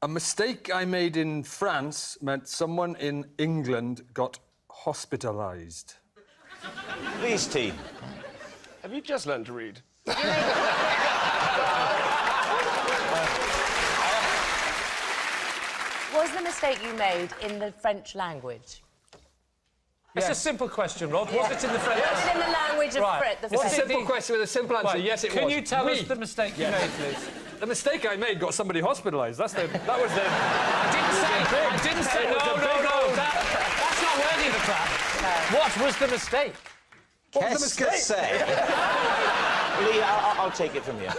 A mistake I made in France meant someone in England got hospitalised. Lee's team. Have you just learned to read? Was the mistake you made in the French language? It's a simple question, Rhod. Was it in the French? Was it in the language of French? It's a simple question with a simple answer. Right. Yes, it was. Can you tell us the mistake you made, please? The mistake I made got somebody hospitalised. That was the... I didn't say... No. That's not worthy of a clap. No. What was the mistake? What was the mistake? Lee, I'll take it from you.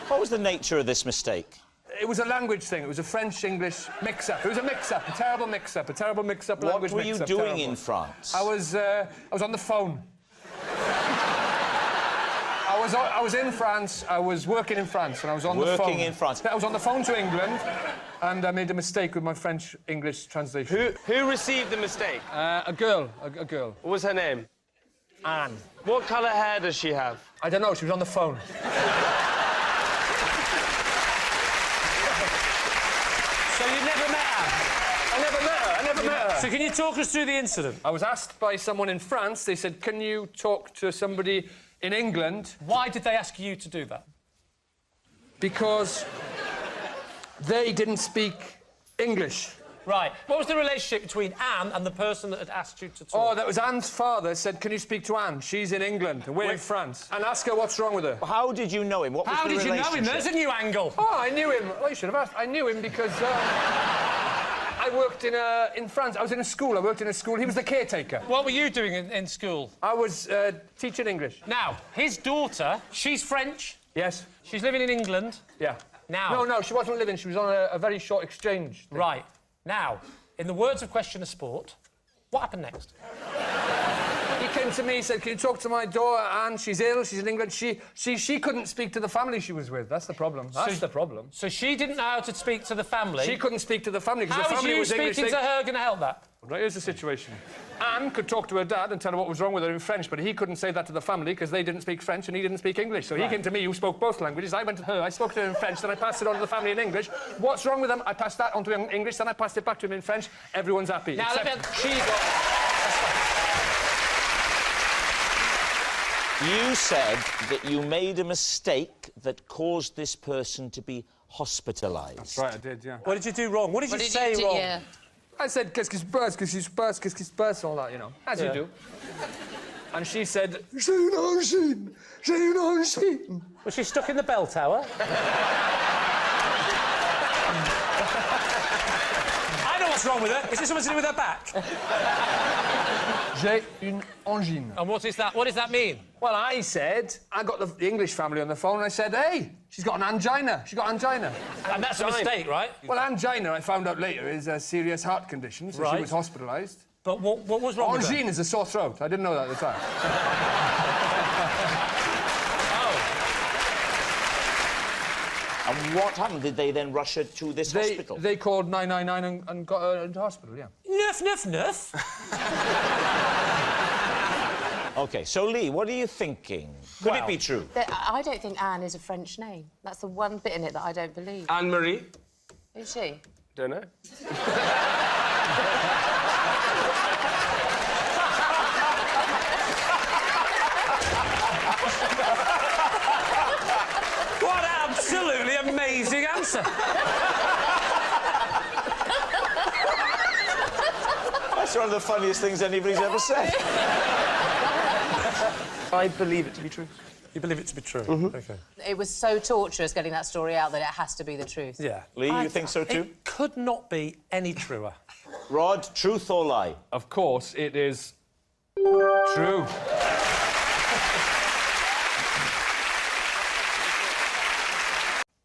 What was the nature of this mistake? It was a language thing. It was a French-English mix-up. It was a mix-up, a terrible mix-up, language mix-up. What were you doing in France? I was on the phone. I was in France. I was working in France, and I was on the phone. Working in France. I was on the phone to England, and I made a mistake with my French-English translation. Who received the mistake? A girl. What was her name? Anne. What colour hair does she have? I don't know. She was on the phone. So you never met her? I never met her. So can you talk us through the incident? I was asked by someone in France. They said, "Can you talk to somebody in England?" Why did they ask you to do that? Because they didn't speak English. Right. What was the relationship between Anne and the person that had asked you to talk? Oh, that was Anne's father said, "Can you speak to Anne? She's in England, and we're in France. And ask her what's wrong with her." How did you know him? What was How the did you know relationship? him? There's a new angle. Oh, I knew him. Well, you should have asked. I knew him because I worked in France. I was in a school. I worked in a school. He was the caretaker. What were you doing in school? I was teaching English. Now, his daughter, she's French. Yes. She's living in England. Yeah. Now... No, she wasn't living. She was on a very short exchange thing. Right. Now, in the words of Question of Sport, what happened next? He came to me, said, "Can you talk to my daughter, Anne? She's ill, she's in England." She couldn't speak to the family she was with. That's the problem. That's the problem. So she didn't know how to speak to the family? She couldn't speak to the family because the How family was was you English. speaking to her going to help that? Right, here's the situation. Anne could talk to her dad and tell her what was wrong with her in French, but he couldn't say that to the family because they didn't speak French and he didn't speak English. So he came to me, who spoke both languages. I went to her, I spoke to her in French, then I passed it on to the family in English. What's wrong with them? I passed that on to him in English, then I passed it back to him in French. Everyone's happy. Now, She got... You said that you made a mistake that caused this person to be hospitalised. That's right, I did, yeah. What did you do wrong? What did you say wrong? Yeah. I said, qu'est-ce qui se passe, qu'est-ce qui se passe, qu'est-ce qui se passe, all that, you know, as you do. And she said, j'ai une angine, j'ai une angine. Was she stuck in the bell tower? I know what's wrong with her. Is this something to do with her back? J'ai une angine. And what is that? What does that mean? Well, I said, I got the English family on the phone and I said, "Hey, she's got an angina. She's got angina." And that's a mistake, right? Well, angina, I found out later, is a serious heart condition, so she was hospitalised. But what was wrong with her? Angine is a sore throat. I didn't know that at the time. And what happened? Did they then rush her to this hospital? They called 999 and got her into hospital, yeah. Nuff. OK, so, Lee, what are you thinking? Could it be true? I don't think Anne is a French name. That's the one bit in it that I don't believe. Anne-Marie? Who's she? Don't know. What an absolutely amazing answer. That's one of the funniest things anybody's ever said. I believe it to be true. You believe it to be true? Mm-hmm. OK. It was so torturous getting that story out that it has to be the truth. Yeah. Lee, you think so too? It could not be any truer. Rhod, truth or lie? Of course, it is true.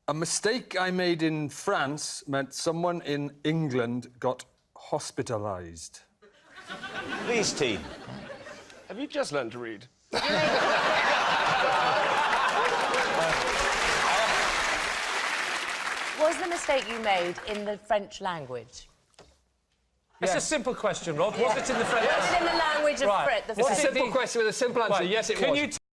A mistake I made in France meant someone in England got hospitalised. Lee's team. Have you just learned to read? Was the mistake you made in the French language? It's a simple question, Rhod. Was it in the French? Was it in the language of French? It's a simple question with a simple answer. Yes, it was. Can you